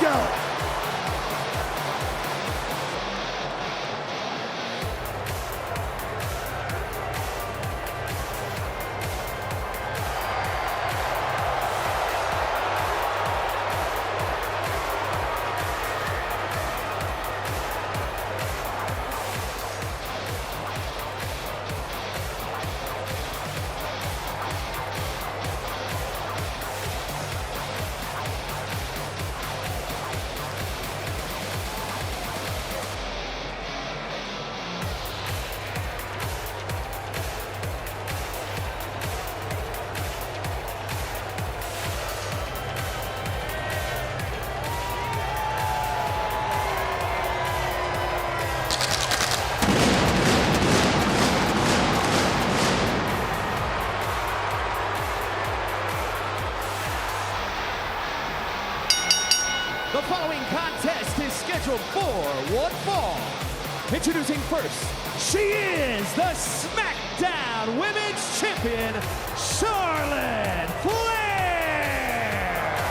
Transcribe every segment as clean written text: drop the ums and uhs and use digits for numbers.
go. The following contest is scheduled for one fall. Introducing first, she is the SmackDown Women's Champion, Charlotte Flair!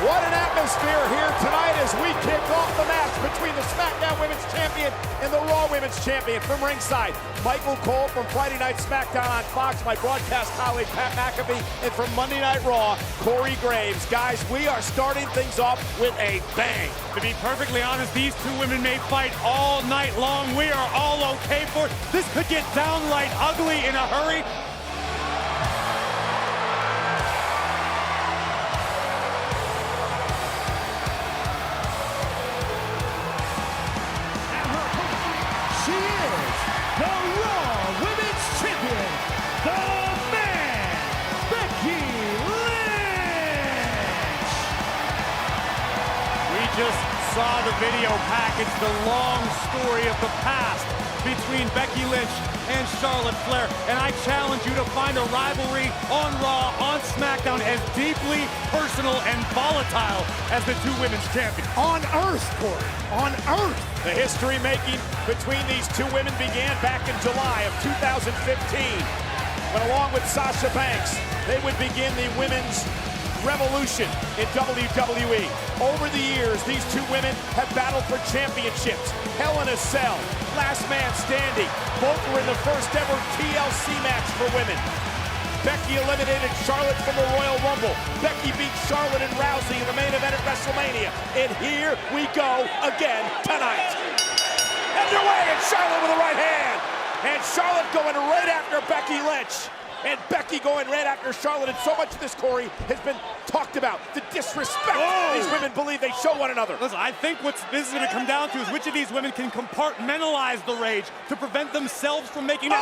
What an atmosphere here tonight as we kick off the match between the SmackDown Women's Champion and the Raw Women's Champion. From ringside, Michael Cole from Friday Night SmackDown on Fox, my broadcast colleague Pat McAfee, and from Monday Night Raw, Corey Graves. Guys, we are starting things off with a bang. To be perfectly honest, these two women may fight all night long. We are all okay for it. This could get downright ugly in a hurry. She is the Raw Women's Champion, the man, Becky Lynch! We just saw the video package, the long story of the past between Becky Lynch and Charlotte Flair. And I challenge you to find a rivalry on Raw, on SmackDown, as deeply personal and volatile as the two women's champions. On Earth, Corey, on Earth. The history making between these two women began back in July of 2015, when along with Sasha Banks, they would begin the women's revolution in WWE. Over the years, these two women have battled for championships. Hell in a Cell, Last Man Standing, both were in the first ever TLC match for women. Becky eliminated Charlotte from the Royal Rumble. Becky beat Charlotte and Rousey in the main event at WrestleMania. And here we go again tonight. Underway, and Charlotte with the right hand. And Charlotte going right after Becky Lynch. And Becky going right after Charlotte. And so much of this, Corey, has been talked about. The disrespect these women believe they show one another. Listen, I think what this is going to come down to is which of these women can compartmentalize the rage to prevent themselves from making that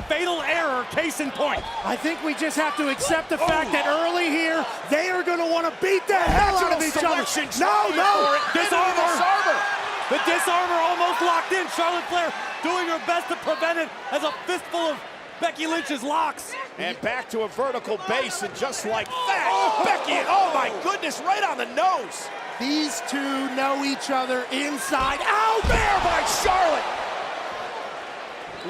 fatal error, case in point. I think we just have to accept the fact that early here, they are going to want to beat the hell out of each other. No. Disarmer. The disarmer almost locked in. Charlotte Flair doing her best to prevent it as a fistful of Becky Lynch's locks. And back to a vertical base, and just like that, Becky, oh my goodness, right on the nose. These two know each other inside out. There by Charlotte.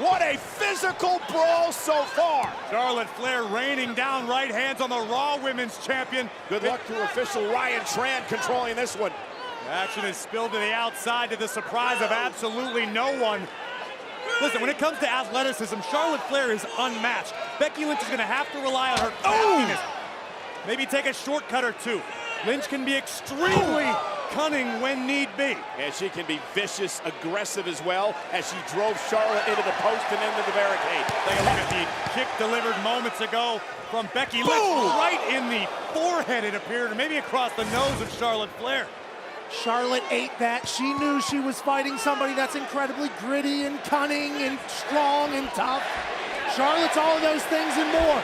What a physical brawl so far. Charlotte Flair raining down right hands on the Raw Women's Champion. Good luck to official Ryan Tran controlling this one. Action is spilled to the outside to the surprise of absolutely no one. Listen, when it comes to athleticism, Charlotte Flair is unmatched. Becky Lynch is going to have to rely on her craftiness. Maybe take a shortcut or two. Lynch can be extremely cunning when need be. And she can be vicious, aggressive as well, as she drove Charlotte into the post and into the barricade. Take a look at the kick delivered moments ago from Becky Lynch. Right in the forehead, it appeared, or maybe across the nose of Charlotte Flair. Charlotte ate that. She knew she was fighting somebody that's incredibly gritty and cunning and strong and tough. Charlotte's all of those things and more.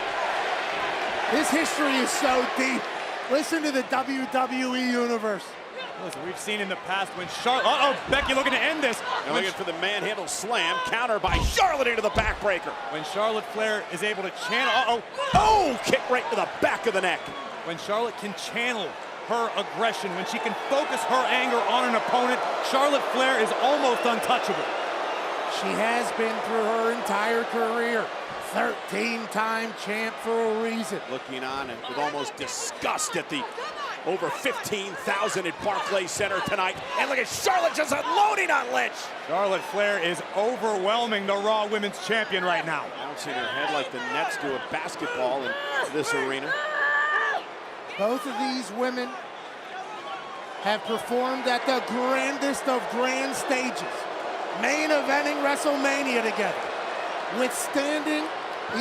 This history is so deep. Listen to the WWE Universe. Listen, we've seen in the past when Charlotte, Becky looking to end this. And looking for the manhandle slam, counter by Charlotte into the backbreaker. When Charlotte Flair is able to channel, kick right to the back of the neck. When Charlotte can channel her aggression, when she can focus her anger on an opponent, Charlotte Flair is almost untouchable. She has been through her entire career. 13-time champ for a reason. Looking on and with almost disgust at the Over 15,000 at Barclays Center tonight. And look at Charlotte just unloading on Lynch. Charlotte Flair is overwhelming the Raw Women's Champion right now. Bouncing her head like the Nets do a basketball in this arena. Both of these women have performed at the grandest of grand stages, main eventing WrestleMania together, withstanding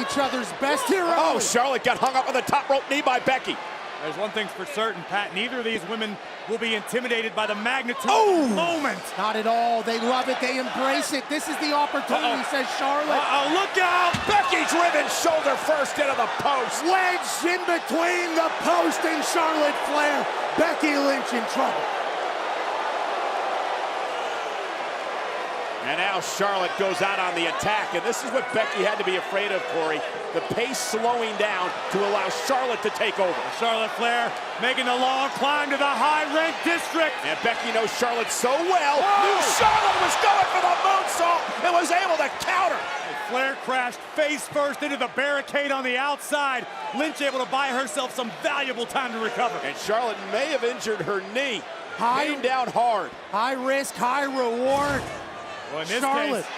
each other's best heroes. Oh, Charlotte got hung up on the top rope knee by Becky. There's one thing's for certain, Pat. Neither of these women will be intimidated by the magnitude of the moment. Not at all. They love it. They embrace it. This is the opportunity, says Charlotte. Uh-oh, look out! Becky driven shoulder first into the post. Wedged in between the post and Charlotte Flair. Becky Lynch in trouble. And now Charlotte goes out on the attack, and this is what Becky had to be afraid of, Corey. The pace slowing down to allow Charlotte to take over. Charlotte Flair making the long climb to the high-ranked district. And Becky knows Charlotte so well. Knew Charlotte was going for the moonsault and was able to counter. Flair crashed face first into the barricade on the outside. Lynch able to buy herself some valuable time to recover. And Charlotte may have injured her knee. High- Came down hard. High risk, high reward. Well, in this Charlotte. case,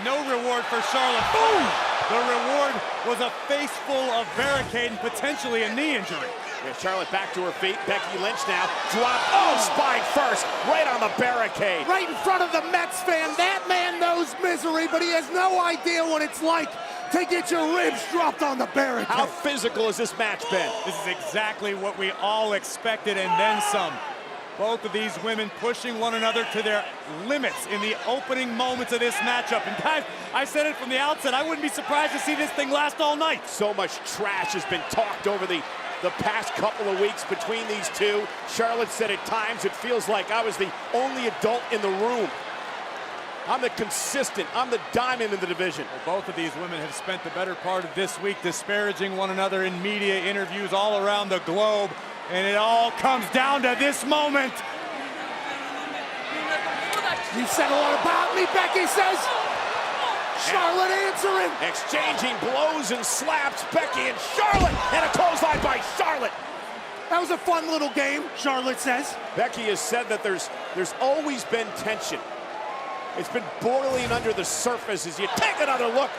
no reward for Charlotte. Boom! The reward was a face full of barricade and potentially a knee injury. Yeah, Charlotte back to her feet. Becky Lynch now dropped. Oh, spine first, right on the barricade. Right in front of the Mets fan. That man knows misery, but he has no idea what it's like to get your ribs dropped on the barricade. How physical has this match been? This is exactly what we all expected and then some. Both of these women pushing one another to their limits in the opening moments of this matchup. And guys, I said it from the outset, I wouldn't be surprised to see this thing last all night. So much trash has been talked over the past couple of weeks between these two. Charlotte said at times it feels like I was the only adult in the room. I'm the consistent, I'm the diamond in the division. Well, both of these women have spent the better part of this week disparaging one another in media interviews all around the globe. And it all comes down to this moment. You said a lot about me, Becky says. Charlotte answering. Exchanging blows and slaps, Becky and Charlotte, and a clothesline by Charlotte. That was a fun little game, Charlotte says. Becky has said that there's always been tension. It's been boiling under the surface as you take another look.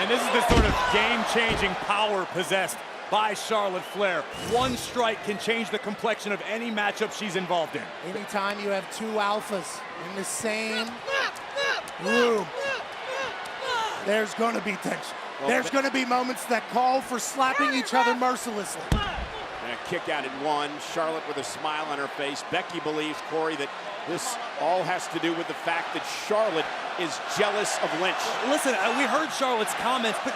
And this is the sort of game-changing power possessed by Charlotte Flair. One strike can change the complexion of any matchup she's involved in. Anytime you have two alphas in the same room, there's going to be tension. There's going to be moments that call for slapping each other mercilessly. And a kick out at one. Charlotte with a smile on her face. Becky believes, Corey, that this all has to do with the fact that Charlotte is jealous of Lynch. Listen, we heard Charlotte's comments, but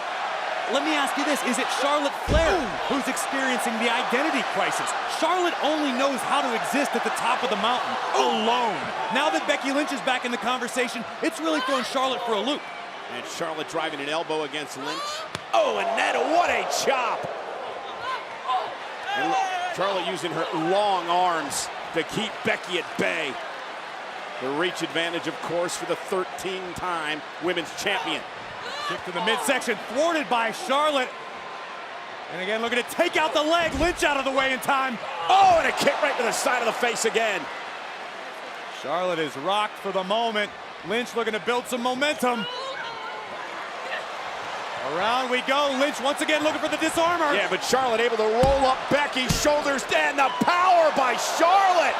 let me ask you this. Is it Charlotte Flair who's experiencing the identity crisis? Charlotte only knows how to exist at the top of the mountain, alone. Now that Becky Lynch is back in the conversation, it's really thrown Charlotte for a loop. And Charlotte driving an elbow against Lynch. Oh, and then what a chop. And Charlotte using her long arms to keep Becky at bay. The reach advantage, of course, for the 13-time women's champion. Kick to the midsection, thwarted by Charlotte. And again, looking to take out the leg. Lynch out of the way in time. Oh, and a kick right to the side of the face again. Charlotte is rocked for the moment. Lynch looking to build some momentum. Around we go. Lynch once again looking for the disarmor. Yeah, but Charlotte able to roll up Becky's shoulders, and the power by Charlotte.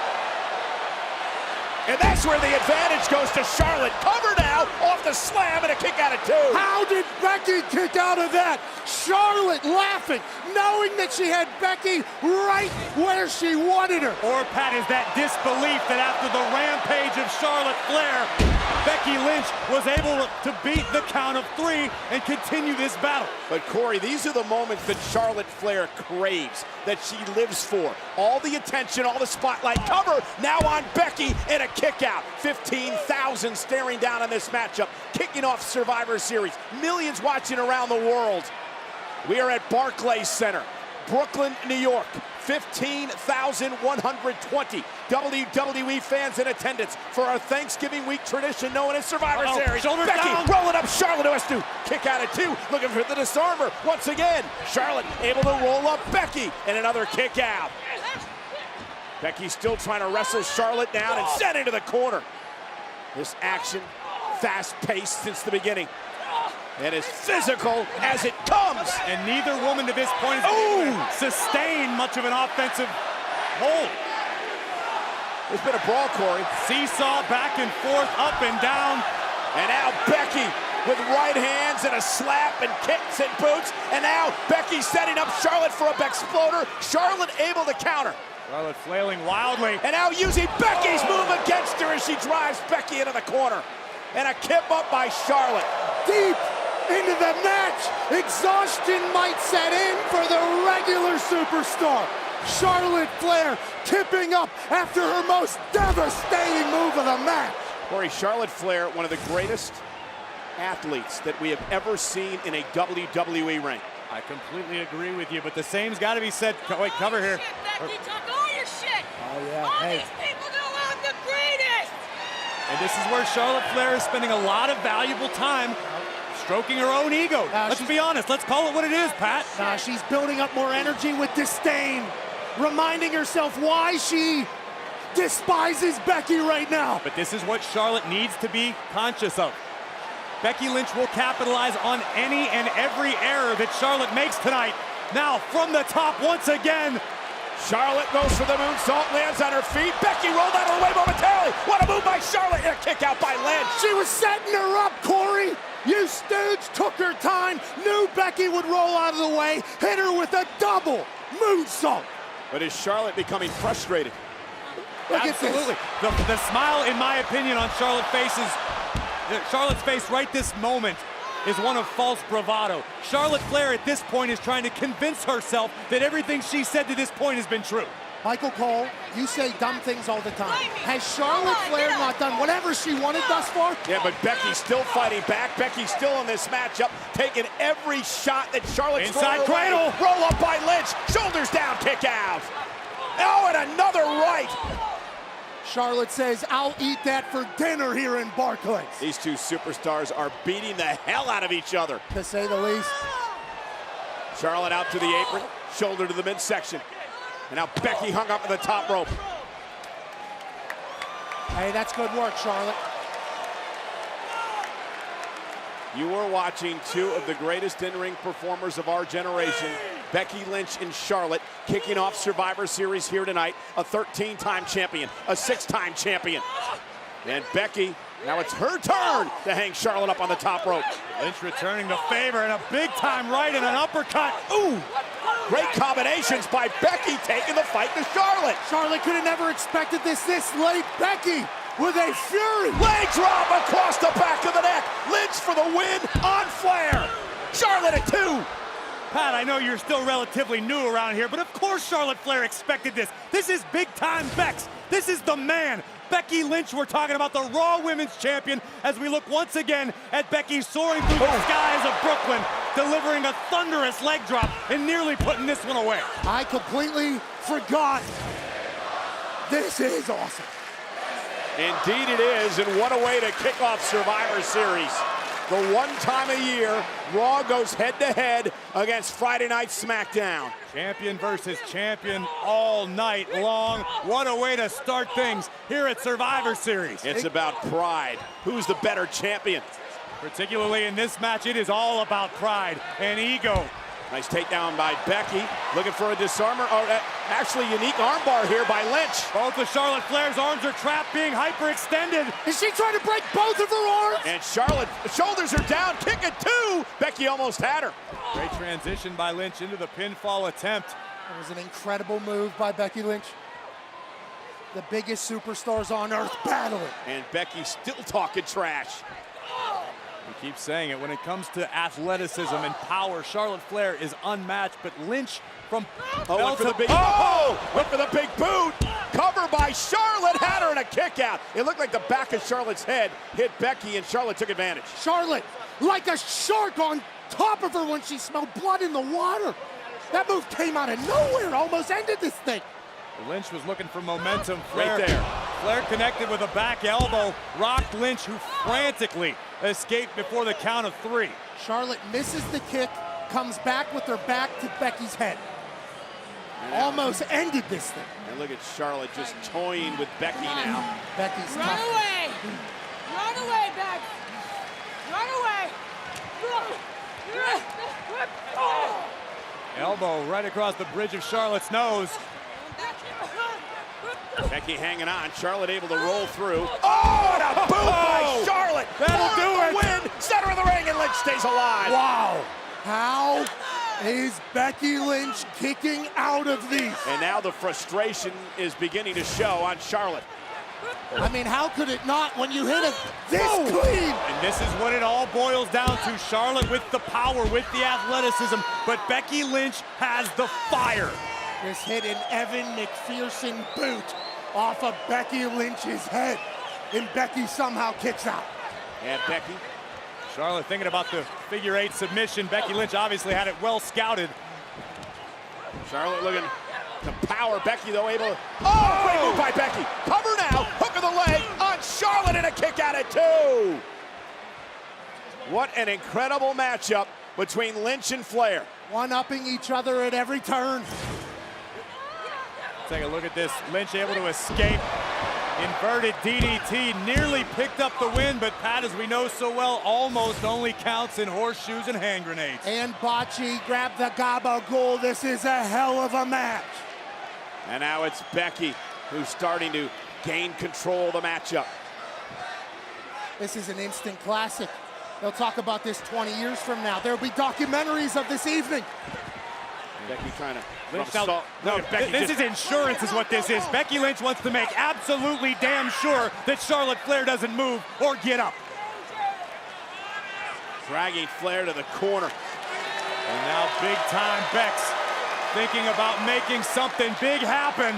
And that's where the advantage goes to Charlotte. Cover now, off the slam, and a kick out at two. How did Becky kick out of that? Charlotte laughing, knowing that she had Becky right where she wanted her. Or, Pat, is that disbelief that after the rampage of Charlotte Flair, Becky Lynch was able to beat the count of three and continue this battle. But Corey, these are the moments that Charlotte Flair craves, that she lives for. All the attention, all the spotlight. Cover now on Becky, and a kick out. 15,000 staring down on this matchup, kicking off Survivor Series. Millions watching around the world. We are at Barclays Center, Brooklyn, New York. 15,120 WWE fans in attendance for our Thanksgiving week tradition known as Survivor Series. Shoulders Becky down. rolling up Charlotte, who has to kick out at two, looking for the disarmer once again. Charlotte able to roll up Becky, and another kick out. Becky still trying to wrestle Charlotte down and send into the corner. This action, fast-paced since the beginning. And as physical as it comes. And neither woman to this point has been able to sustain much of an offensive hold. There's been a brawl, Corey. Seesaw back and forth, up and down. And now Becky with right hands and a slap and kicks and boots. And now Becky setting up Charlotte for a Bexploder. Charlotte able to counter. Charlotte flailing wildly. And now using Becky's move against her as she drives Becky into the corner. And a kip up by Charlotte. Deep into the match. Exhaustion might set in for the regular superstar. Charlotte Flair tipping up after her most devastating move of the match. Corey, Charlotte Flair, one of the greatest athletes that we have ever seen in a WWE ring. I completely agree with you, but the same's got to be said. Wait, cover here. Becky, talk all your shit. Oh, yeah. All Hey. these people know I'm the greatest. And this is where Charlotte Flair is spending a lot of valuable time stroking her own ego. Let's be honest. Let's call it what it is, Pat. Nah, she's building up more energy with disdain, reminding herself why she despises Becky right now. But this is what Charlotte needs to be conscious of. Becky Lynch will capitalize on any and every error that Charlotte makes tonight. Now, from the top once again. Charlotte goes for the moonsault, lands on her feet. Becky rolled out of the way momentarily. What a move by Charlotte, and a kick out by Lynch. She was setting her up, Corey. You stooge took her time, knew Becky would roll out of the way, hit her with a double moonsault. But is Charlotte becoming frustrated? Look Absolutely. at this. The smile, in my opinion, on Charlotte's face right this moment is one of false bravado. Charlotte Flair at this point is trying to convince herself that everything she said to this point has been true. Michael Cole, you say dumb things all the time. Has Charlotte Flair not done whatever she wanted thus far? Yeah, but Becky's still fighting back. Becky's still in this matchup, taking every shot that Charlotte's Inside throwing away. cradle. Roll up by Lynch. Shoulders down, kick out. Oh, and another right. Charlotte says, I'll eat that for dinner here in Barclays. These two superstars are beating the hell out of each other. To say the least. Charlotte out to the apron, shoulder to the midsection. And now Becky hung up in the top rope. Hey, that's good work, Charlotte. You are watching two of the greatest in-ring performers of our generation, Becky Lynch and Charlotte, kicking off Survivor Series here tonight. A 13-time champion, a 6-time champion. And Becky, now it's her turn to hang Charlotte up on the top rope. Lynch returning the favor and a big-time right and an uppercut. Ooh! Great combinations by Becky taking the fight to Charlotte. Charlotte could have never expected this late. Becky with a fury. Leg drop across the back of the neck. Lynch for the win on Flair. Charlotte at 2. Pat, I know you're still relatively new around here, but of course Charlotte Flair expected this. This is big-time Bex. This is the man. Becky Lynch, we're talking about the Raw Women's Champion, as we look once again at Becky soaring through the skies of Brooklyn, delivering a thunderous leg drop and nearly putting this one away. I completely forgot. This is awesome. Indeed it is, and what a way to kick off Survivor Series. The one time a year, Raw goes head-to-head against Friday Night SmackDown. Champion versus champion all night long. What a way to start things here at Survivor Series. It's about pride. Who's the better champion? Particularly in this match, it is all about pride and ego. Nice takedown by Becky. Looking for a disarmer. Oh, actually, unique armbar here by Lynch. Both of Charlotte Flair's arms are trapped, being hyperextended. Is she trying to break both of her arms? And Charlotte, shoulders are down, kick at 2. Becky almost had her. Great transition by Lynch into the pinfall attempt. It was an incredible move by Becky Lynch. The biggest superstars on earth battling. And Becky still talking trash. We keep saying it, when it comes to athleticism and power, Charlotte Flair is unmatched, but Lynch from Went for the big, went for the big boot. Cover by Charlotte, had her in a kick out. It looked like the back of Charlotte's head hit Becky, and Charlotte took advantage. Charlotte, like a shark on top of her when she smelled blood in the water. That move came out of nowhere, almost ended this thing. Lynch was looking for momentum. Right there. Flair connected with a back elbow, rocked Lynch, who frantically escaped before the count of 3. Charlotte misses the kick, comes back with her back to Becky's head. almost ended this thing. And look at Charlotte just toying with Becky now. Becky's Run tough. away! Run away, Beck! Run away! Elbow right across the bridge of Charlotte's nose. Becky hanging on. Charlotte able to roll through. Oh, and a boot by Charlotte. That'll do For it. the win. Center of the ring, and Lynch stays alive. Wow. How is Becky Lynch kicking out of these? And now the frustration is beginning to show on Charlotte. I mean, how could it not when you hit it this clean? And this is what it all boils down to. Charlotte with the power, with the athleticism, but Becky Lynch has the fire. This hit an Evan McPherson boot off of Becky Lynch's head, and Becky somehow kicks out. And Becky. Charlotte thinking about the figure 8 submission. Becky Lynch obviously had it well scouted. Charlotte looking to power. Becky, though, able. Oh, great move by Becky. Cover now. Hook of the leg on Charlotte, and a kick at it, too. What an incredible matchup between Lynch and Flair. One-upping each other at every turn. Take a look at this. Lynch able to escape. Inverted DDT, nearly picked up the win, but Pat, as we know so well, almost only counts in horseshoes and hand grenades. And Bocce grabbed the gabagool. This is a hell of a match. And now it's Becky who's starting to gain control of the matchup. This is an instant classic. They'll talk about this 20 years from now. There'll be documentaries of this evening. Becky trying to Lynch rub now, salt. no, Look at Becky this just- is insurance is what this is. Becky Lynch wants to make absolutely damn sure that Charlotte Flair doesn't move or get up. dragging Flair to the corner. And now big time Bex thinking about making something big happen.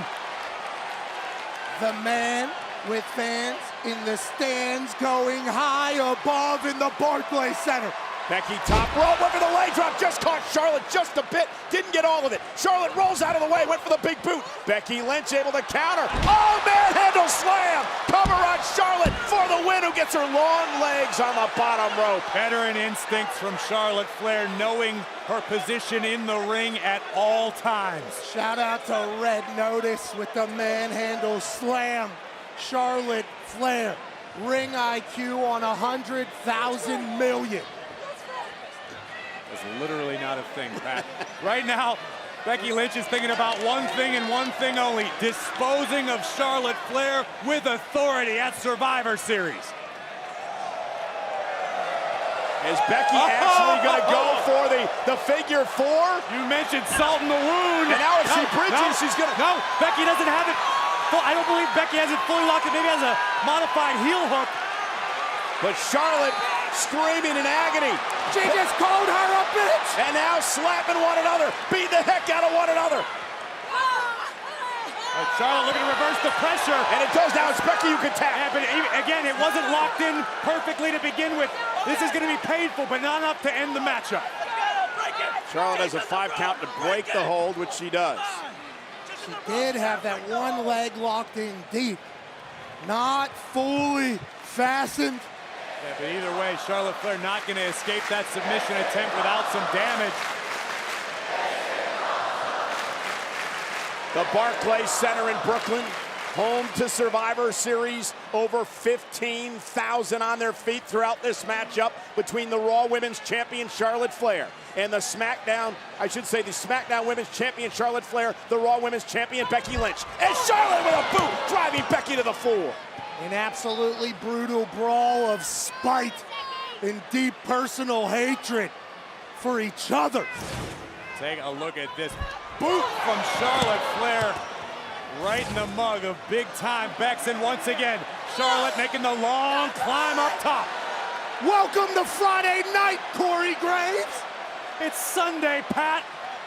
The man with fans in the stands going high above in the Barclays Center. Becky top rope, went for the leg drop, just caught Charlotte just a bit, didn't get all of it. Charlotte rolls out of the way, went for the big boot. Becky Lynch able to counter. Oh, manhandle slam! Cover on Charlotte for the win, who gets her long legs on the bottom rope. Veteran instincts from Charlotte Flair, knowing her position in the ring at all times. Shout out to Red Notice with the manhandle slam. Charlotte Flair, ring IQ on 100,000 million. It's literally not a thing, Pat. Right now, Becky Lynch is thinking about one thing and one thing only: disposing of Charlotte Flair with authority at Survivor Series. Is Becky actually going to go for the figure four? You mentioned salt in the wound. And now if she bridges, she's going to... No, Becky doesn't have it. I don't believe Becky has it fully locked in. Maybe has a modified heel hook. But Charlotte screaming in agony. She just called her a bitch. And now slapping one another, beating the heck out of one another. Charlotte looking to reverse the pressure. And it does now. It's Becky who can tap. Yeah, but again, it wasn't locked in perfectly to begin with. This is going to be painful, but not enough to end the matchup. Charlotte has a 5 count to break the hold, which she does. She did have that one leg locked in deep. Not fully fastened. Yeah, but either way, Charlotte Flair not going to escape that submission attempt without some damage. The Barclays Center in Brooklyn, home to Survivor Series. Over 15,000 on their feet throughout this matchup between the Raw Women's Champion Charlotte Flair and the SmackDown Women's Champion Charlotte Flair, the Raw Women's Champion Becky Lynch. And Charlotte with a boot, driving Becky to the floor. An absolutely brutal brawl of spite and deep personal hatred for each other. Take a look at this boot from Charlotte Flair right in the mug of big-time Bex. And once again, Charlotte making the long climb up top. Welcome to Friday night, Corey Graves. It's Sunday, Pat.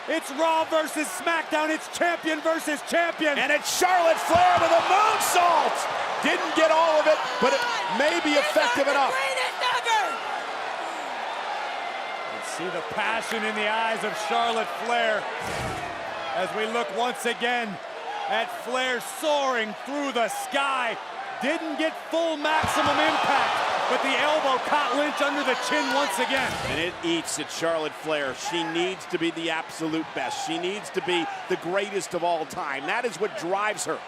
It's Raw versus SmackDown. It's champion versus champion. And it's Charlotte Flair with a moonsault. Didn't get all of it, but it may be effective enough. See the passion in the eyes of Charlotte Flair as we look once again at Flair soaring through the sky. Didn't get full maximum impact, but the elbow caught Lynch under the chin once again. And it eats at Charlotte Flair. She needs to be the absolute best. She needs to be the greatest of all time. That is what drives her.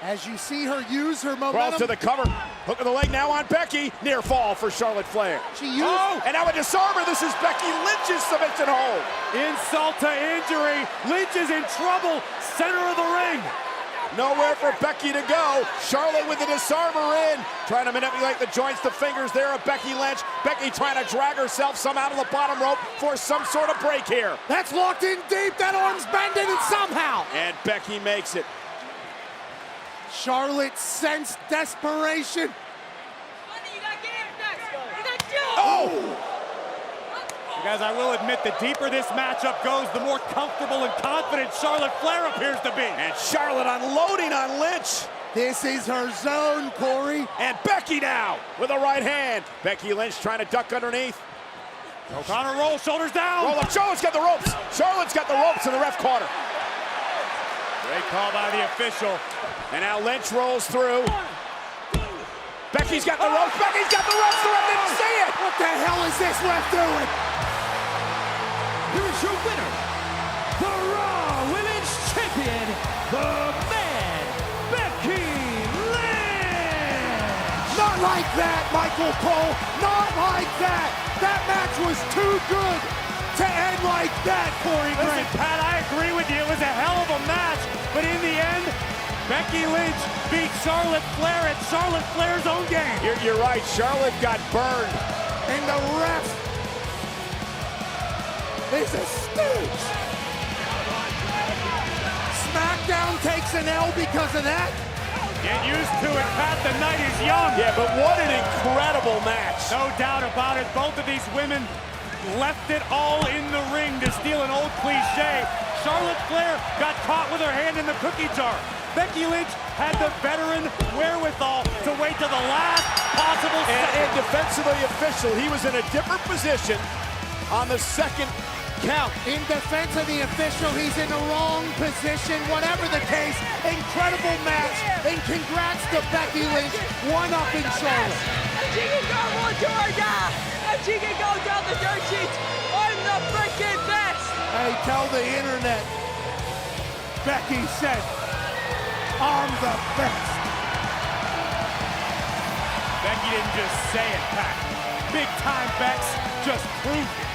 As you see her use her Crawls momentum. to the cover. Hook of the leg now on Becky. Near fall for Charlotte Flair. She used. Oh, and now a disarmer. This is Becky Lynch's submission hold. Insult to injury. Lynch is in trouble. Center of the ring. Nowhere for Becky to go. Charlotte with the disarmer in. Trying to manipulate the joints, the fingers there of Becky Lynch. Becky trying to drag herself somehow to the bottom rope for some sort of break here. That's locked in deep. That arm's bending, and somehow And Becky makes it. Charlotte sensed desperation. You got game next. You got two. Oh! Guys, I will admit, the deeper this matchup goes, the more comfortable and confident Charlotte Flair appears to be. And Charlotte unloading on Lynch. This is her zone, Corey. And Becky now with a right hand. Becky Lynch trying to duck underneath. O'Connor rolls, shoulders down. Roll up. Charlotte's got the ropes. Charlotte's got the ropes in the ref corner. Great call by the official. And now Lynch rolls through. Becky's got the ropes. Becky's got the ropes. The ref didn't see it. What the hell is this ref doing? Here is your winner, the Raw Women's Champion, the Man, Becky Lynch! Not like that, Michael Cole. Not like that. That match was too good to end like that, Corey Listen, Graves. Pat, I agree with you. It was a hell of a match. But in the end, Becky Lynch beat Charlotte Flair at Charlotte Flair's own game. You're right. Charlotte got burned. And the ref is a stooge. SmackDown takes an L because of that. Get used to it, Pat. The night is young. Yeah, but what an incredible match. No doubt about it. Both of these women left it all in the ring to steal an old cliche. Charlotte Flair got caught with her hand in the cookie jar. Becky Lynch had the veteran wherewithal to wait to the last possible And second. in defense of the official, he was in a different position on the second count. In defense of the official, he's in the wrong position. Whatever the case, incredible match. And congrats to Becky Lynch. One up in Charlotte. She can go more to her now. And she can go down the dirt sheets. I'm the freaking best. Hey, tell the internet. Becky said, I'm the best. Becky didn't just say it, Pat. Big time Bex just proved it.